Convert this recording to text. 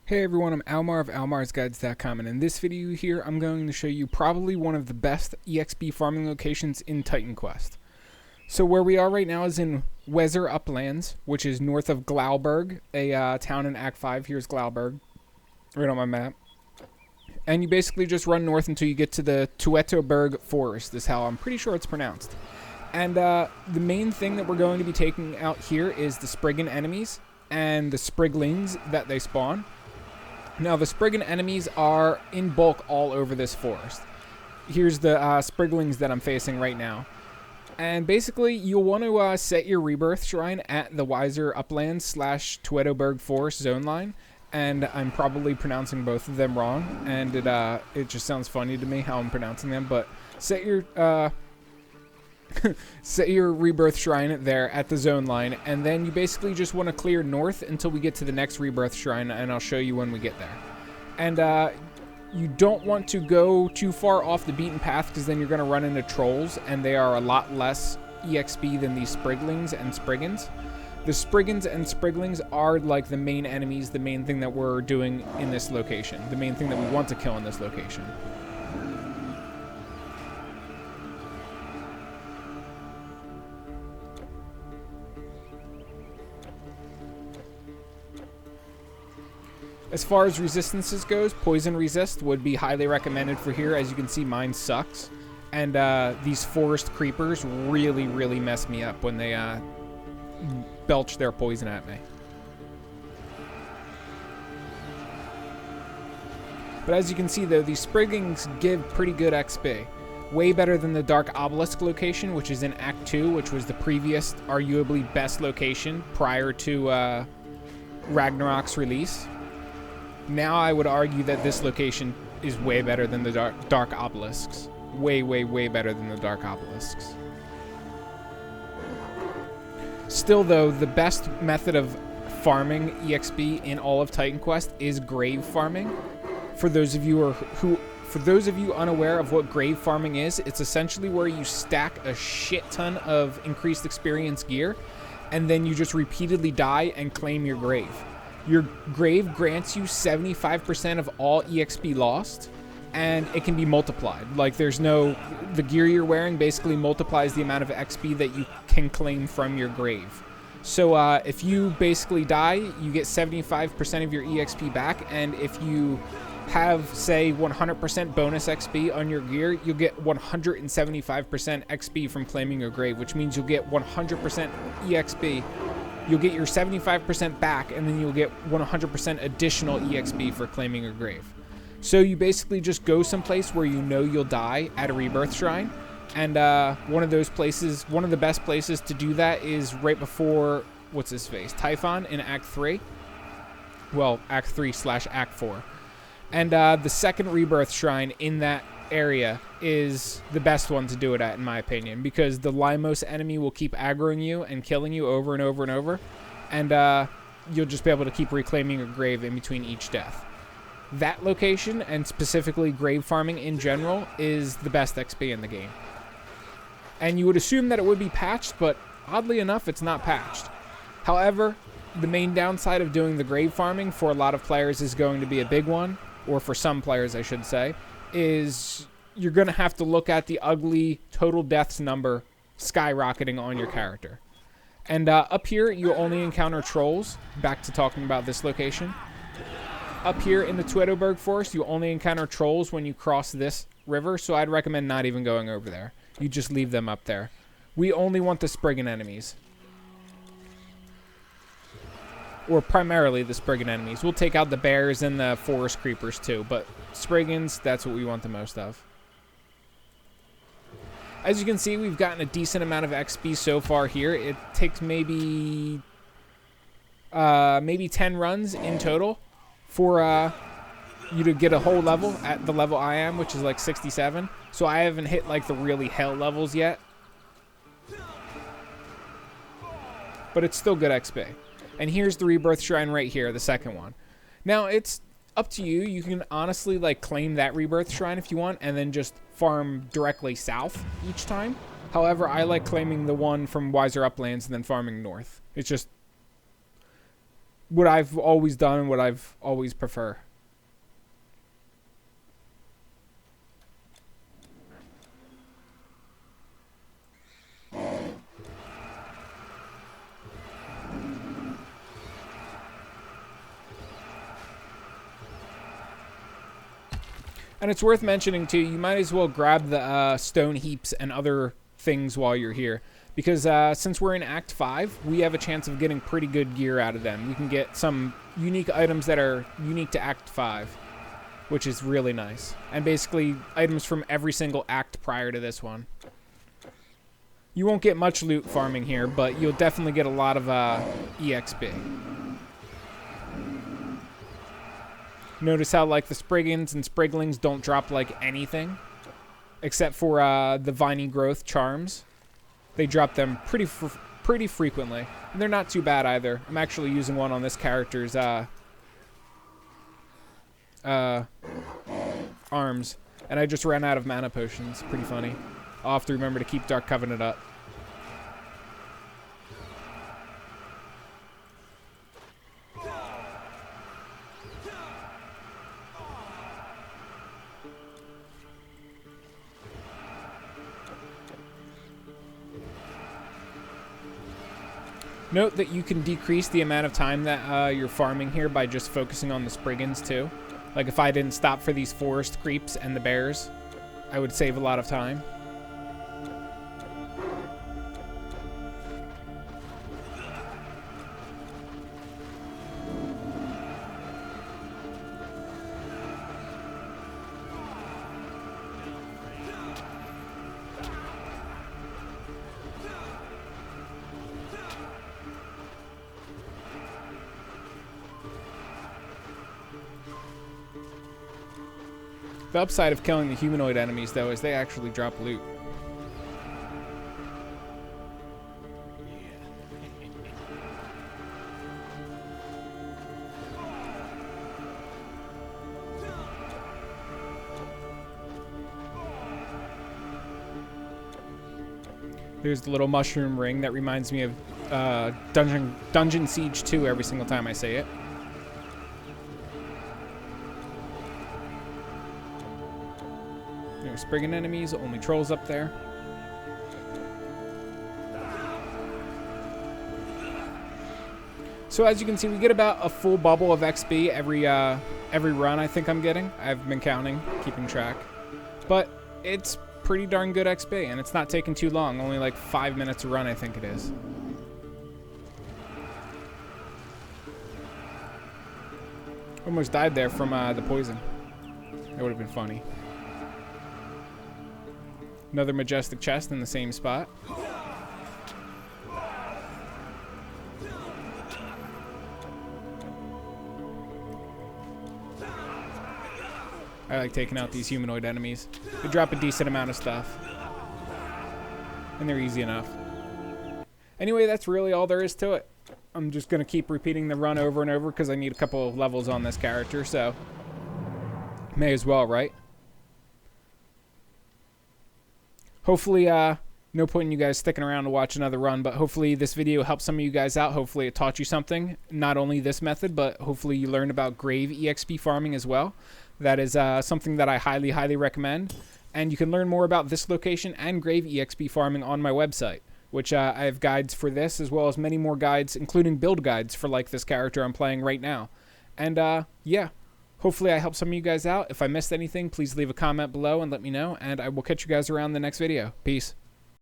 Hey everyone, I'm Almar of almarsguides.com, and in this video here I'm going to show you probably one of the best EXP farming locations in Titan Quest. So where we are right now is in Weser Uplands, which is north of Glauberg, a town in Act 5. Here's Glauberg, right on my map. And you basically just run north until you get to the Tuetoberg forest, is how I'm pretty sure it's pronounced. And the main thing that we're going to be taking out here is the Spriggan enemies and the Spriglings that they spawn. Now, the Spriggan enemies are in bulk all over this forest. Here's the Spriglings that I'm facing right now. And basically, you'll want to set your rebirth shrine at the Weser Uplands / Tuetoberg Forest zone line. And I'm probably pronouncing both of them wrong. And it just sounds funny to me how I'm pronouncing them. But set your set your rebirth shrine there at the zone line, and then you basically just want to clear north until we get to the next rebirth shrine, and I'll show you when we get there. And you don't want to go too far off the beaten path, because then you're going to run into trolls, and they are a lot less EXP than these Spriglings and Spriggans. The Spriggans and Spriglings are like the main enemies, the main thing that we're doing in this location, the main thing that we want to kill in this location. As far as resistances goes, Poison Resist would be highly recommended for here. As you can see, mine sucks. And these forest creepers really, really mess me up when they belch their poison at me. But as you can see, though, these Spriggings give pretty good XP. Way better than the Dark Obelisk location, which is in Act 2, which was the previous, arguably best location prior to Ragnarok's release. Now I would argue that this location is way better than the Dark Obelisks. Way, way, way better than the Dark Obelisks. Still, though, the best method of farming EXP in all of Titan Quest is grave farming. For those of you unaware of what grave farming is, it's essentially where you stack a shit ton of increased experience gear, and then you just repeatedly die and claim your grave. Your grave grants you 75% of all EXP lost, and it can be multiplied. Like, the gear you're wearing basically multiplies the amount of XP that you can claim from your grave. So if you basically die, you get 75% of your EXP back, and if you have, say, 100% bonus XP on your gear, you'll get 175% XP from claiming your grave, which means you'll get 100% EXP. You'll get your 75% back, and then you'll get 100% additional EXP for claiming a grave. So you basically just go someplace where you know you'll die at a rebirth shrine, and one of the best places to do that is right before, what's his face, Typhon in Act 3. Well, Act 3 / Act 4. And the second rebirth shrine in that area is the best one to do it at, in my opinion, because the Limos enemy will keep aggroing you and killing you over and over and over, and you'll just be able to keep reclaiming your grave in between each death. That location, and specifically grave farming in general, is the best XP in the game. And you would assume that it would be patched, but oddly enough, it's not patched. However, the main downside of doing the grave farming for a lot of players is going to be a big one, or for some players I should say, is you're going to have to look at the ugly total deaths number skyrocketing on your character. And up here, you only encounter trolls. Back to talking about this location. Up here in the Tuetoberg Forest, you only encounter trolls when you cross this river, so I'd recommend not even going over there. You just leave them up there. We only want the Spriggan enemies. Or primarily the Spriggan enemies. We'll take out the bears and the forest creepers too, but Spriggans, that's what we want the most of. As you can see, we've gotten a decent amount of XP so far here. It takes maybe 10 runs in total for you to get a whole level at the level I am, which is like 67. So I haven't hit like the really hell levels yet. But it's still good XP. And here's the rebirth shrine right here, the second one. Now, it's up to you. You can honestly like claim that rebirth shrine if you want, and then just farm directly south each time. However, I like claiming the one from Weser Uplands and then farming north. It's just what I've always done and what I've always prefer. And it's worth mentioning too, you might as well grab the stone heaps and other things while you're here. Because since we're in Act 5, we have a chance of getting pretty good gear out of them. We can get some unique items that are unique to Act 5, which is really nice. And basically, items from every single act prior to this one. You won't get much loot farming here, but you'll definitely get a lot of EXP. Notice how, like, the Spriggans and Spriglings don't drop, like, anything. Except for the Viney Growth charms. They drop them pretty frequently. And they're not too bad either. I'm actually using one on this character's arms. And I just ran out of mana potions. Pretty funny. I'll have to remember to keep Dark Covenant up. Note that you can decrease the amount of time that you're farming here by just focusing on the Spriggans too. Like if I didn't stop for these forest creeps and the bears, I would save a lot of time. The upside of killing the humanoid enemies, though, is they actually drop loot. There's the little mushroom ring that reminds me of Dungeon Siege 2 every single time I say it. No Spriggan enemies, only trolls up there. So as you can see, we get about a full bubble of XP every run I think I'm getting. I've been counting, keeping track. But it's pretty darn good XP, and it's not taking too long. Only like 5 minutes a run, I think it is. Almost died there from the poison. That would have been funny. Another majestic chest in the same spot. I like taking out these humanoid enemies. They drop a decent amount of stuff. And they're easy enough. Anyway, that's really all there is to it. I'm just going to keep repeating the run over and over because I need a couple of levels on this character, so may as well, right? Hopefully, no point in you guys sticking around to watch another run, but hopefully this video helped some of you guys out. Hopefully it taught you something. Not only this method, but hopefully you learned about Grave EXP farming as well. That is something that I highly, highly recommend. And you can learn more about this location and Grave EXP farming on my website, which I have guides for this, as well as many more guides, including build guides for like this character I'm playing right now. And yeah. Hopefully I helped some of you guys out. If I missed anything, please leave a comment below and let me know, and I will catch you guys around the next video. Peace.